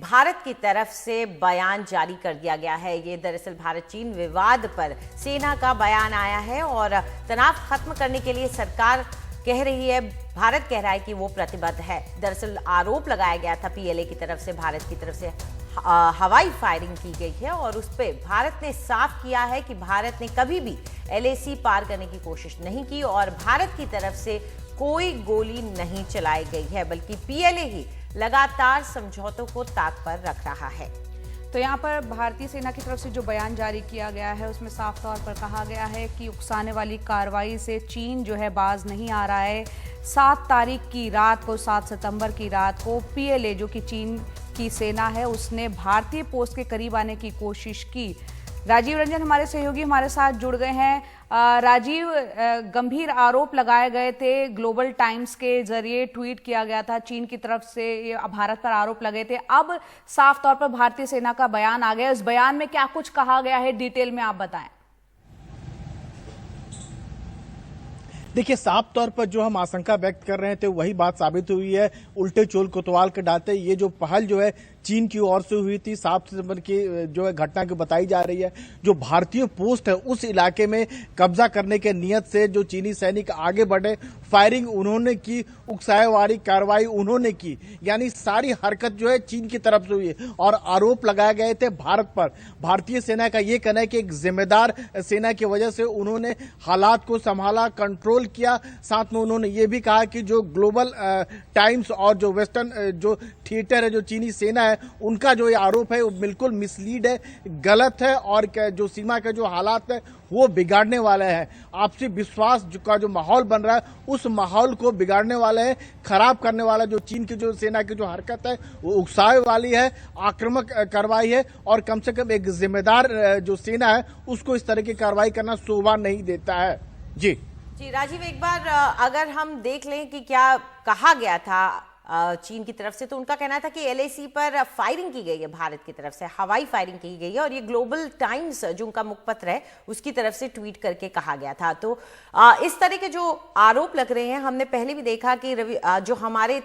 भारत की तरफ से बयान जारी कर दिया गया है। ये दरअसल भारत चीन विवाद पर सेना का बयान आया है और तनाव खत्म करने के लिए सरकार कह रही है, भारत कह रहा है कि वो प्रतिबद्ध है। दरअसल आरोप लगाया गया था पीएलए की तरफ से, भारत की तरफ से हवाई फायरिंग की गई है और उस पर भारत ने साफ किया है कि भारत ने कभी भी एलएसी पार करने की कोशिश नहीं की और भारत की तरफ से कोई गोली नहीं चलाई गई है, बल्कि पीएलए ही लगातार समझौतों को ताक पर रख रहा है। तो यहाँ पर भारतीय सेना की तरफ से जो बयान जारी किया गया है उसमें साफ तौर पर कहा गया है कि उकसाने वाली कार्रवाई से चीन जो है बाज नहीं आ रहा है। 7 तारीख की रात को, 7 सितंबर की रात को पीएलए जो कि चीन की सेना है उसने भारतीय पोस्ट के करीब आने की कोशिश की। राजीव रंजन हमारे सहयोगी हमारे साथ जुड़ गए हैं। राजीव, गंभीर आरोप लगाए गए थे, ग्लोबल टाइम्स के जरिए ट्वीट किया गया था, चीन की तरफ से भारत पर आरोप लगे थे। अब साफ तौर पर भारतीय सेना का बयान आ गया, उस बयान में क्या कुछ कहा गया है, डिटेल में आप बताएं। देखिए, साफ तौर पर जो हम आशंका व्यक्त कर रहे थे वही बात साबित हुई है। उल्टे चोल कोतवाल के डालते ये जो पहल जो है चीन की ओर से हुई थी, 7 सितंबर की जो है घटना की बताई जा रही है। जो भारतीय पोस्ट है उस इलाके में कब्जा करने के नियत से जो चीनी सैनिक आगे बढ़े, फायरिंग उन्होंने की, उकसाए वाली कार्रवाई उन्होंने की, यानी सारी हरकत जो है चीन की तरफ से हुई है और आरोप लगाए गए थे भारत पर। भारतीय सेना का ये कहना है कि एक जिम्मेदार सेना की वजह से उन्होंने हालात को संभाला, कंट्रोल किया। साथ में उन्होंने ये भी कहा कि जो ग्लोबल टाइम्स और जो वेस्टर्न जो थिएटर है, जो चीनी सेना है, उनका जो ये आरोप है वो बिल्कुल मिसलीड है, गलत है और जो सीमा के जो हालात है वो बिगाड़ने वाले हैं। आपसी विश्वास का जो माहौल बन रहा है उस माहौल को बिगाड़ने वाले हैं, खराब करने वाला जो चीन की जो सेना की जो हरकत है वो उकसावे वाली है, आक्रामक कार्रवाई है और कम से कम एक जिम्मेदार जो सेना है उसको इस तरह की कार्रवाई करना शोभा नहीं देता है। जी राजीव, एक बार अगर हम देख लें कि क्या कहा गया था चीन की तरफ से, तो उनका कहना था कि एलएसी पर फायरिंग की गई है, भारत की तरफ से हवाई फायरिंग की गई है और ये ग्लोबल टाइम्स जो उनका मुखपत्र है उसकी तरफ से ट्वीट करके कहा गया था। तो इस तरह के जो आरोप लग रहे हैं, हमने पहले भी देखा कि जो हमारे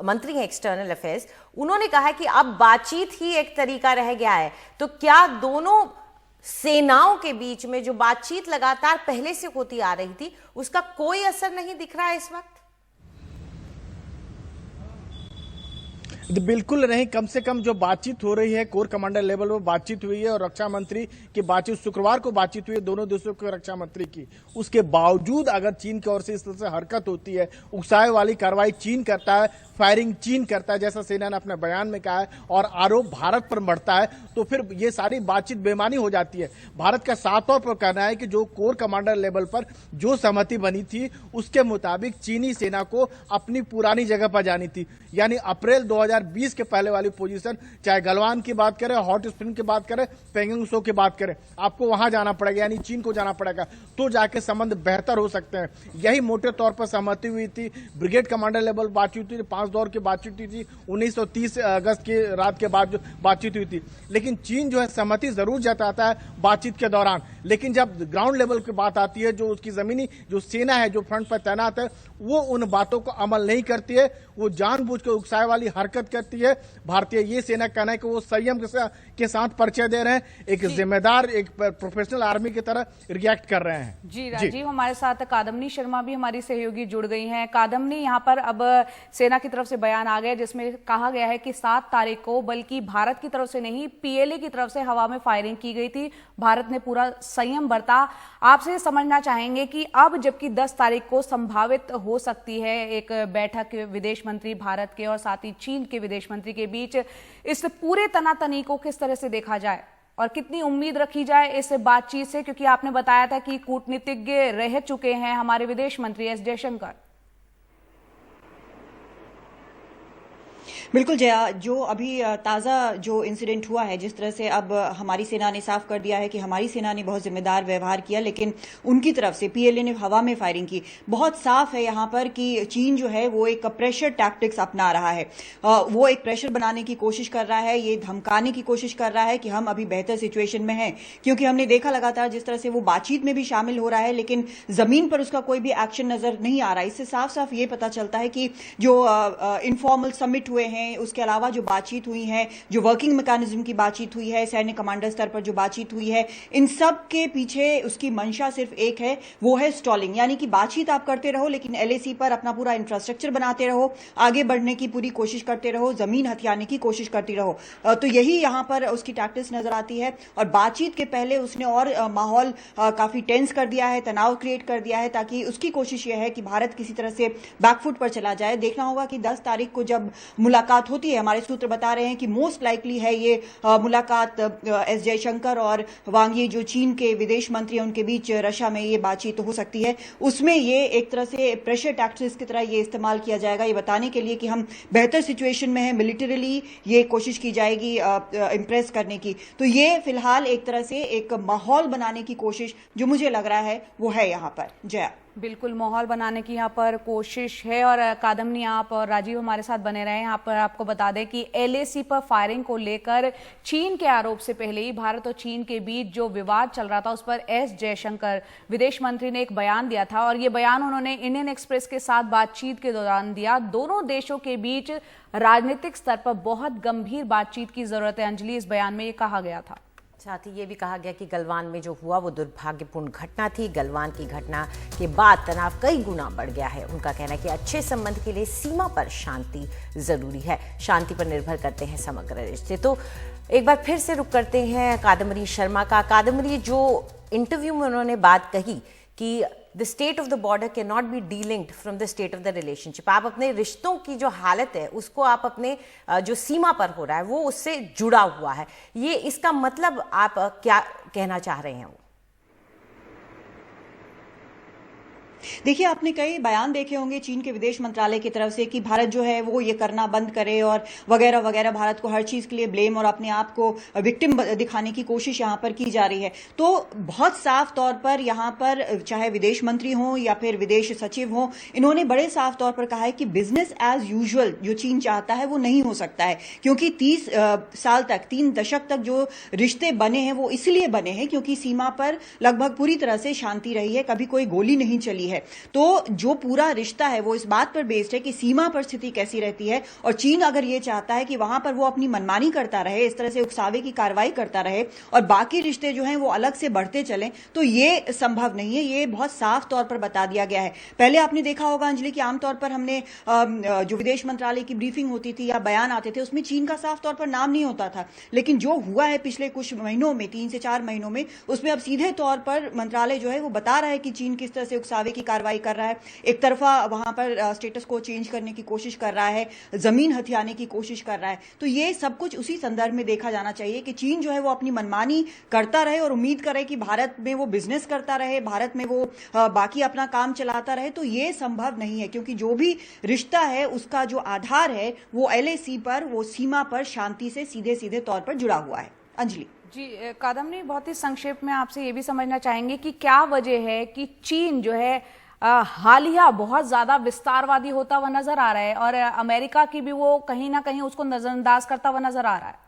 मंत्री हैं एक्सटर्नल अफेयर्स, उन्होंने कहा कि अब बातचीत ही एक तरीका रह गया है। तो क्या दोनों सेनाओं के बीच में जो बातचीत लगातार पहले से होती आ रही थी उसका कोई असर नहीं दिख रहा है इस वक्त? बिल्कुल नहीं, कम से कम जो बातचीत हो रही है कोर कमांडर लेवल पर बातचीत हुई है और रक्षा मंत्री की बातचीत शुक्रवार को बातचीत हुई है दोनों देशों के रक्षा मंत्री की। उसके बावजूद अगर चीन की ओर से इस तरह से हरकत होती है, उकसाए वाली कार्रवाई चीन करता है, फायरिंग चीन करता है जैसा सेना ने अपने बयान में कहा है और आरोप भारत पर बढ़ता है, तो फिर ये सारी बातचीत बेमानी हो जाती है। भारत का साफ तौर पर कहना है कि जो कोर कमांडर लेवल पर जो सहमति बनी थी उसके मुताबिक चीनी सेना को अपनी पुरानी जगह पर जानी थी, यानी अप्रैल 2020 के पहले वाली पोजीशन, चाहे गलवान की बात करें, हॉट स्प्रिंग की बात करें, पेंगोंग त्सो की बात करें, आपको वहां जाना पड़ेगा, यानी चीन को जाना पड़ेगा, तो जाके संबंध बेहतर हो सकते हैं। यही मोटे तौर पर सहमति हुई थी। ब्रिगेड कमांडर लेवल बातचीत हुई थी, 5 दौर की बातचीत हुई थी, 1930 अगस्त की रात के बाद जो बातचीत हुई थी। लेकिन चीन जो है सहमति जरूर जताता है बातचीत के दौरान, लेकिन जब ग्राउंड लेवल की बात आती है, जो उसकी जमीनी जो सेना है जो फ्रंट पर तैनात है, वो उन बातों को अमल नहीं करती है, वो जानबूझ के उकसाए वाली हरकत करती है। भारतीय ये सेना कहना है कि वो संयम के साथ परिचय दे रहे हैं, एक जिम्मेदार, एक प्रोफेशनल आर्मी की तरह रिएक्ट कर रहे हैं। जी राजीव, हमारे साथ कादम्बनी शर्मा भी हमारी सहयोगी जुड़ गई हैं। कादम्बनी, यहाँ पर अब सेना की तरफ से बयान आ गया जिसमें कहा गया है कि 7 तारीख को बल्कि भारत की तरफ से नहीं पीएलए की तरफ से हवा में फायरिंग की गई थी, भारत ने पूरा संयम बरता। आपसे समझना चाहेंगे कि अब जबकि 10 तारीख को संभावित हो सकती है एक बैठक विदेश मंत्री भारत के और साथ ही चीन के विदेश मंत्री के बीच, इस पूरे तनातनी को किस तरह से देखा जाए और कितनी उम्मीद रखी जाए इस बातचीत से, क्योंकि आपने बताया था कि कूटनीतिज्ञ रह चुके हैं हमारे विदेश मंत्री एस जयशंकर। बिल्कुल जया, जो अभी ताज़ा जो इंसिडेंट हुआ है, जिस तरह से अब हमारी सेना ने साफ कर दिया है कि हमारी सेना ने बहुत जिम्मेदार व्यवहार किया, लेकिन उनकी तरफ से पीएलए ने हवा में फायरिंग की। बहुत साफ है यहाँ पर कि चीन जो है वो एक प्रेशर टैक्टिक्स अपना रहा है, वो एक प्रेशर बनाने की कोशिश कर रहा है, ये धमकाने की कोशिश कर रहा है कि हम अभी बेहतर सिचुएशन में हैं, क्योंकि हमने देखा लगातार जिस तरह से वो बातचीत में भी शामिल हो रहा है लेकिन जमीन पर उसका कोई भी एक्शन नजर नहीं आ रहा। इससे साफ साफ ये पता चलता है कि जो इनफॉर्मल समिट हुए हैं हैं, उसके अलावा जो बातचीत हुई है, जो वर्किंग मैकेनिज्म की बातचीत हुई है, सैन्य कमांडर स्तर पर जो बातचीत हुई है, इन सब के पीछे उसकी मंशा सिर्फ एक है, वो है स्टॉलिंग। यानी कि बातचीत आप करते रहो लेकिन एलएसी पर अपना पूरा इंफ्रास्ट्रक्चर बनाते रहो, आगे बढ़ने की पूरी कोशिश करते रहो, जमीन हथियाने की कोशिश करती रहो। तो यही यहां पर उसकी टैक्टिक्स नजर आती है। और बातचीत के पहले उसने और माहौल काफी टेंस कर दिया है, तनाव क्रिएट कर दिया है, ताकि उसकी कोशिश यह है कि भारत किसी तरह से बैकफुट पर चला जाए। देखना होगा कि 10 तारीख को जब मुलाकात होती है, हमारे सूत्र बता रहे हैं कि मोस्ट लाइकली है ये मुलाकात एस जयशंकर और वांग यी जो चीन के विदेश मंत्री हैं उनके बीच रशिया में ये बातचीत हो सकती है। उसमें ये एक तरह से प्रेशर टैक्टिक्स की तरह ये इस्तेमाल किया जाएगा, ये बताने के लिए कि हम बेहतर सिचुएशन में हैं, मिलिटरीली ये कोशिश की जाएगी इंप्रेस करने की। तो ये फिलहाल एक तरह से एक माहौल बनाने की कोशिश जो मुझे लग रहा है वो है यहाँ पर। जया, बिल्कुल माहौल बनाने की यहाँ पर कोशिश है। और कादम्बनी, आप और राजीव हमारे साथ बने रहे। यहाँ पर आपको बता दें कि एलएसी पर फायरिंग को लेकर चीन के आरोप से पहले ही भारत और चीन के बीच जो विवाद चल रहा था उस पर एस जयशंकर विदेश मंत्री ने एक बयान दिया था, और ये बयान उन्होंने इंडियन एक्सप्रेस के साथ बातचीत के दौरान दिया। दोनों देशों के बीच राजनीतिक स्तर पर बहुत गंभीर बातचीत की जरूरत है। अंजलि, इस बयान में ये कहा गया था। साथ ही ये भी कहा गया कि गलवान में जो हुआ वो दुर्भाग्यपूर्ण घटना थी। गलवान की घटना के बाद तनाव कई गुना बढ़ गया है। उनका कहना है कि अच्छे संबंध के लिए सीमा पर शांति जरूरी है, शांति पर निर्भर करते हैं समग्र रिश्ते। तो एक बार फिर से रुक करते हैं कादम्बरी शर्मा का। कादम्बरी, जो इंटरव्यू में उन्होंने बात कही कि the state of the border can not be delinked from the state of the relationship, आप अपने रिश्तों की जो हालत है उसको आप अपने जो सीमा पर हो रहा है वो उससे जुड़ा हुआ है, ये इसका मतलब आप क्या कहना चाह रहे हैं? देखिए, आपने कई बयान देखे होंगे चीन के विदेश मंत्रालय की तरफ से कि भारत जो है वो ये करना बंद करे और वगैरह वगैरह, भारत को हर चीज के लिए ब्लेम और अपने आप को विक्टिम दिखाने की कोशिश यहां पर की जा रही है। तो बहुत साफ तौर पर यहां पर चाहे विदेश मंत्री हो या फिर विदेश सचिव हो, इन्होंने बड़े साफ तौर पर कहा है कि बिजनेस एज यूजुअल जो चीन चाहता है वो नहीं हो सकता है, क्योंकि 30 साल तक, 3 दशक तक जो रिश्ते बने हैं वो इसलिए बने हैं क्योंकि सीमा पर लगभग पूरी तरह से शांति रही है, कभी कोई गोली नहीं चली है। तो जो पूरा रिश्ता है वो इस बात पर बेस्ड है कि सीमा पर स्थिति कैसी रहती है, और चीन अगर ये चाहता है कि वहां पर वो अपनी मनमानी करता रहे, इस तरह से उकसावे की कार्रवाई करता रहे और बाकी रिश्ते जो हैं वो अलग से बढ़ते चलें, तो ये संभव नहीं है। ये बहुत साफ तौर पर बता दिया गया है। पहले आपने देखा होगा अंजलि कि आमतौर पर हमने जो विदेश मंत्रालय की ब्रीफिंग होती थी या बयान आते थे उसमें चीन का साफ तौर पर नाम नहीं होता था, लेकिन जो हुआ है पिछले कुछ महीनों में, 3 से 4 महीनों में, उसमें अब सीधे तौर पर मंत्रालय जो है वो बता रहा है कि चीन किस तरह से उकसावे की कार्रवाई कर रहा है, एक तरफा वहां पर स्टेटस को चेंज करने की कोशिश कर रहा है, जमीन हथियाने की कोशिश कर रहा है। तो ये सब कुछ उसी संदर्भ में देखा जाना चाहिए कि चीन जो है वो अपनी मनमानी करता रहे और उम्मीद करे कि भारत में वो बिजनेस करता रहे, भारत में वो बाकी अपना काम चलाता रहे। तो ये संभव नहीं है, क्योंकि जो भी रिश्ता है उसका जो आधार है वो एलएसी पर, वो सीमा पर शांति से सीधे सीधे तौर पर जुड़ा हुआ है। अंजलि जी, कादम्बनी, बहुत ही संक्षेप में आपसे ये भी समझना चाहेंगे कि क्या वजह है कि चीन जो है हालिया बहुत ज्यादा विस्तारवादी होता हुआ नजर आ रहा है और अमेरिका की भी वो कहीं ना कहीं उसको नजरअंदाज करता हुआ नजर आ रहा है।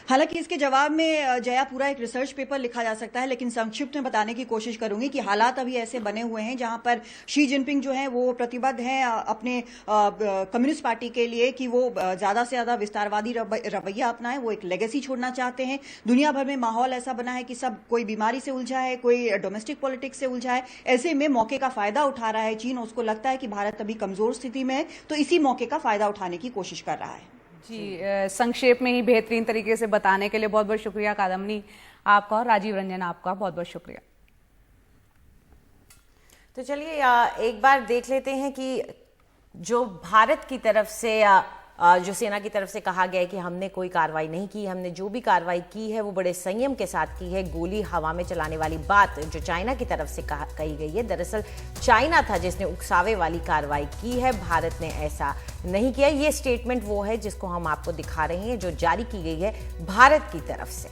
हालांकि इसके जवाब में जया पूरा एक रिसर्च पेपर लिखा जा सकता है, लेकिन संक्षिप्त में बताने की कोशिश करूंगी कि हालात अभी ऐसे बने हुए हैं जहां पर शी जिनपिंग जो है वो प्रतिबद्ध हैं अपने कम्युनिस्ट पार्टी के लिए कि वो ज्यादा से ज्यादा विस्तारवादी रवैया अपनाएं, वो एक लेगेसी छोड़ना चाहते हैं। दुनिया भर में माहौल ऐसा बना है कि सब कोई बीमारी से उलझा है, कोई डोमेस्टिक पॉलिटिक्स से उलझा है। ऐसे में मौके का फायदा उठा रहा है चीन, उसको लगता है कि भारत अभी कमजोर स्थिति में है, तो इसी मौके का फायदा उठाने की कोशिश कर रहा है। जी, संक्षेप में ही बेहतरीन तरीके से बताने के लिए बहुत बहुत शुक्रिया कादम्बनी आपका, और राजीव रंजन आपका बहुत बहुत शुक्रिया। तो चलिए एक बार देख लेते हैं कि जो भारत की तरफ से जो सेना की तरफ से कहा गया है कि हमने कोई कार्रवाई नहीं की, हमने जो भी कार्रवाई की है वो बड़े संयम के साथ की है। गोली हवा में चलाने वाली बात जो चाइना की तरफ से कही गई है, दरअसल चाइना था जिसने उकसावे वाली कार्रवाई की है, भारत ने ऐसा नहीं किया। ये स्टेटमेंट वो है जिसको हम आपको दिखा रहे हैं जो जारी की गई है भारत की तरफ से।